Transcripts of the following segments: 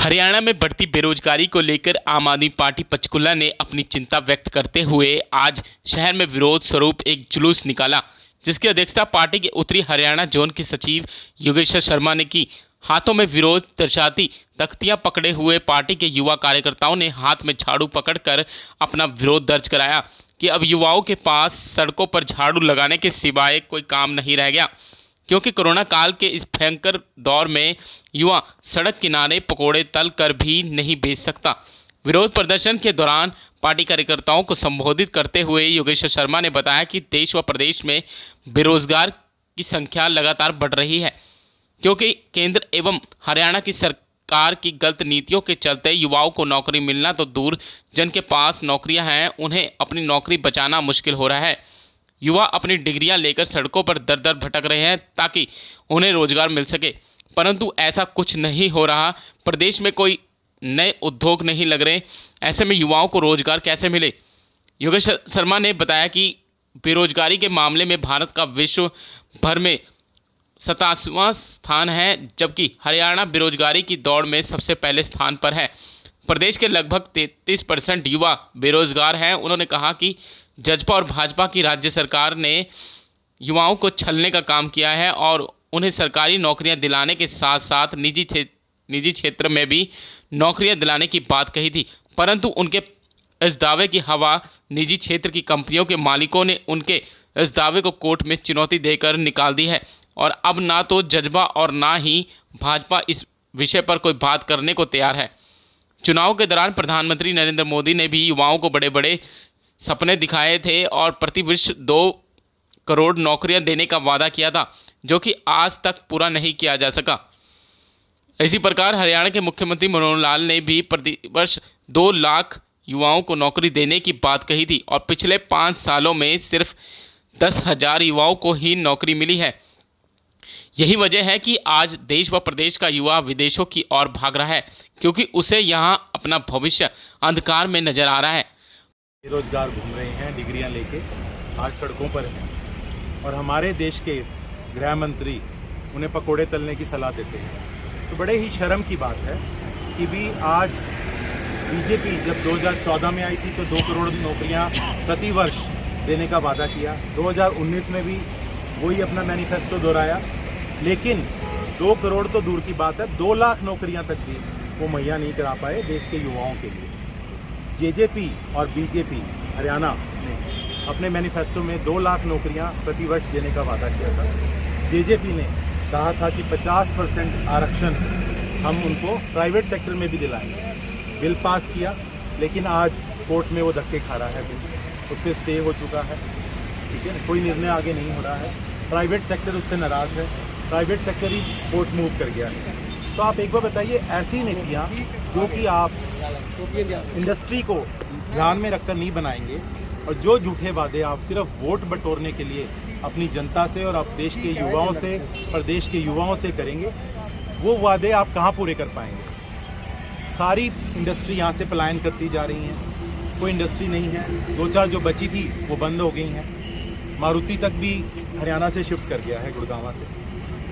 हरियाणा में बढ़ती बेरोजगारी को लेकर आम आदमी पार्टी पंचकुला ने अपनी चिंता व्यक्त करते हुए आज शहर में विरोध स्वरूप एक जुलूस निकाला, जिसकी अध्यक्षता पार्टी के उत्तरी हरियाणा जोन के सचिव योगेश्वर शर्मा ने की। हाथों में विरोध दर्शाती तख्तियां पकड़े हुए पार्टी के युवा कार्यकर्ताओं ने हाथ में झाड़ू पकड़कर अपना विरोध दर्ज कराया कि अब युवाओं के पास सड़कों पर झाड़ू लगाने के सिवाय कोई काम नहीं रह गया, क्योंकि कोरोना काल के इस भयंकर दौर में युवा सड़क किनारे पकोड़े तल कर भी नहीं बेच सकता। विरोध प्रदर्शन के दौरान पार्टी कार्यकर्ताओं को संबोधित करते हुए योगेश्वर शर्मा ने बताया कि देश व प्रदेश में बेरोजगार की संख्या लगातार बढ़ रही है, क्योंकि केंद्र एवं हरियाणा की सरकार की गलत नीतियों के चलते युवाओं को नौकरी मिलना तो दूर, जिन के पास नौकरियां हैं उन्हें अपनी नौकरी बचाना मुश्किल हो रहा है। युवा अपनी डिग्रियां लेकर सड़कों पर दर दर भटक रहे हैं ताकि उन्हें रोजगार मिल सके, परंतु ऐसा कुछ नहीं हो रहा। प्रदेश में कोई नए उद्योग नहीं लग रहे, ऐसे में युवाओं को रोजगार कैसे मिले। योगेश शर्मा ने बताया कि बेरोजगारी के मामले में भारत का विश्व भर में 87वां स्थान है, जबकि हरियाणा बेरोजगारी की दौड़ में सबसे पहले स्थान पर है। प्रदेश के लगभग 33% युवा बेरोजगार हैं। उन्होंने कहा कि जजपा और भाजपा की राज्य सरकार ने युवाओं को छलने का काम किया है और उन्हें सरकारी नौकरियां दिलाने के साथ साथ निजी क्षेत्र में भी नौकरियां दिलाने की बात कही थी, परंतु उनके इस दावे की हवा निजी क्षेत्र की कंपनियों के मालिकों ने उनके इस दावे को कोर्ट में चुनौती देकर निकाल दी है और अब ना तो जजपा और ना ही भाजपा इस विषय पर कोई बात करने को तैयार है। चुनाव के दौरान प्रधानमंत्री नरेंद्र मोदी ने भी युवाओं को बड़े बड़े सपने दिखाए थे और प्रतिवर्ष 2 करोड़ नौकरियां देने का वादा किया था, जो कि आज तक पूरा नहीं किया जा सका। इसी प्रकार हरियाणा के मुख्यमंत्री मनोहर लाल ने भी प्रतिवर्ष 2 लाख युवाओं को नौकरी देने की बात कही थी और पिछले 5 सालों में सिर्फ 10,000 युवाओं को ही नौकरी मिली है। यही वजह है कि आज देश व प्रदेश का युवा विदेशों की ओर भाग रहा है, क्योंकि उसे यहाँ अपना भविष्य अंधकार में नजर आ रहा है। बेरोजगार घूम रहे हैं, डिग्रियां लेके आज सड़कों पर हैं और हमारे देश के गृह मंत्री उन्हें पकोड़े तलने की सलाह देते हैं। तो बड़े ही शर्म की बात है कि भी आज बीजेपी जब 2014 में आई थी तो 2 करोड़ नौकरियां प्रति वर्ष देने का वादा किया। 2019 में भी वही अपना मैनिफेस्टो दोहराया, लेकिन 2 करोड़ तो दूर की बात है, 2 लाख नौकरियां तक भी वो मुहैया नहीं करा पाए देश के युवाओं के लिए। जेजेपी और बीजेपी हरियाणा ने अपने मैनिफेस्टो में 2 लाख नौकरियां प्रतिवर्ष देने का वादा किया था। जेजेपी ने कहा था कि 50% आरक्षण हम उनको प्राइवेट सेक्टर में भी दिलाएंगे। बिल पास किया, लेकिन आज कोर्ट में वो धक्के खा रहा है। बिल उस पर स्टे हो चुका है, ठीक है, कोई निर्णय आगे नहीं हो रहा है। प्राइवेट सेक्टर उससे नाराज़ है, प्राइवेट सेक्टर ही कोर्ट मूव कर गया है। तो आप एक बार बताइए, ऐसी नीतियाँ जो कि आप इंडस्ट्री को ध्यान में रखकर नहीं बनाएंगे और जो झूठे वादे आप सिर्फ वोट बटोरने के लिए अपनी जनता से और आप देश के युवाओं से, प्रदेश के युवाओं से करेंगे, वो वादे आप कहाँ पूरे कर पाएंगे। सारी इंडस्ट्री यहाँ से पलायन करती जा रही हैं, कोई इंडस्ट्री नहीं है। 2-4 जो बची थी वो बंद हो गई हैं। मारुति तक भी हरियाणा से शिफ्ट कर गया है, गुड़गांव से।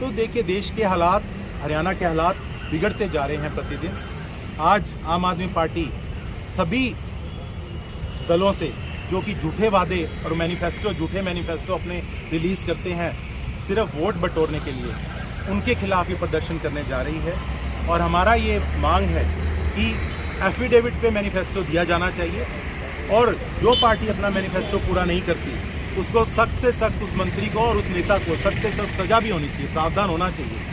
तो देखिए, देश के हालात, हरियाणा के हालात बिगड़ते जा रहे हैं प्रतिदिन। आज आम आदमी पार्टी सभी दलों से जो कि झूठे वादे और झूठे मैनिफेस्टो अपने रिलीज़ करते हैं सिर्फ वोट बटोरने के लिए, उनके खिलाफ ही प्रदर्शन करने जा रही है। और हमारा ये मांग है कि एफिडेविट पे मैनिफेस्टो दिया जाना चाहिए और जो पार्टी अपना मैनिफेस्टो पूरा नहीं करती उसको सख्त से सख्त, उस मंत्री को और उस नेता को सख्त से सख्त सजा भी होनी चाहिए, प्रावधान होना चाहिए।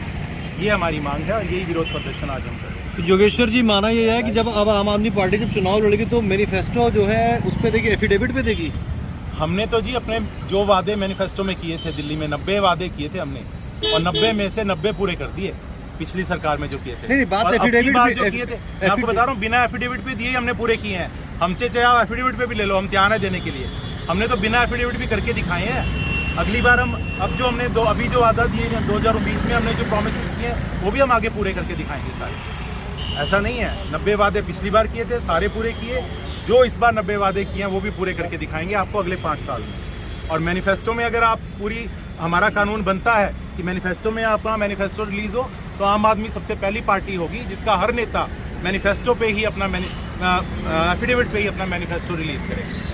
ये हमारी मांग है और यही विरोध प्रदर्शन आज हम कर रहे हैं। तो योगेश्वर जी, माना यह है कि जब अब आम आदमी पार्टी जब चुनाव लड़ेगी तो मैनिफेस्टो जो है उस पर देगी, एफिडेविट पे देगी। हमने तो जी अपने जो वादे मैनिफेस्टो में किए थे, दिल्ली में 90 वादे किए थे हमने, और 90 में से 90 पूरे कर दिए पिछली सरकार में जो किए थे। नहीं, बात एफिडेविट जो किए थे, मैं आपको बता रहा हूँ, बिना एफिडेविट पे दिए हमने पूरे किए हैं। हमसे चाहे आप एफिडेविट पे भी ले लो, हम तैयार है देने के लिए। हमने तो बिना एफिडेविट भी करके दिखाए हैं। अगली बार हम अब जो हमने अभी जो वादा दिए हैं 2020 में हमने जो प्रोमिसेस किए हैं वो भी हम आगे पूरे करके दिखाएंगे सारे। ऐसा नहीं है, 90 वादे पिछली बार किए थे, सारे पूरे किए। जो इस बार 90 वादे किए हैं वो भी पूरे करके दिखाएंगे आपको अगले 5 साल में। और मैनिफेस्टो में अगर आप पूरी, हमारा कानून बनता है कि मैनिफेस्टो में आपका मैनिफेस्टो रिलीज हो तो आम आदमी सबसे पहली पार्टी होगी जिसका हर नेता मैनिफेस्टो पे ही अपना एफिडेविट पे ही अपना मैनिफेस्टो रिलीज़ करेंगे।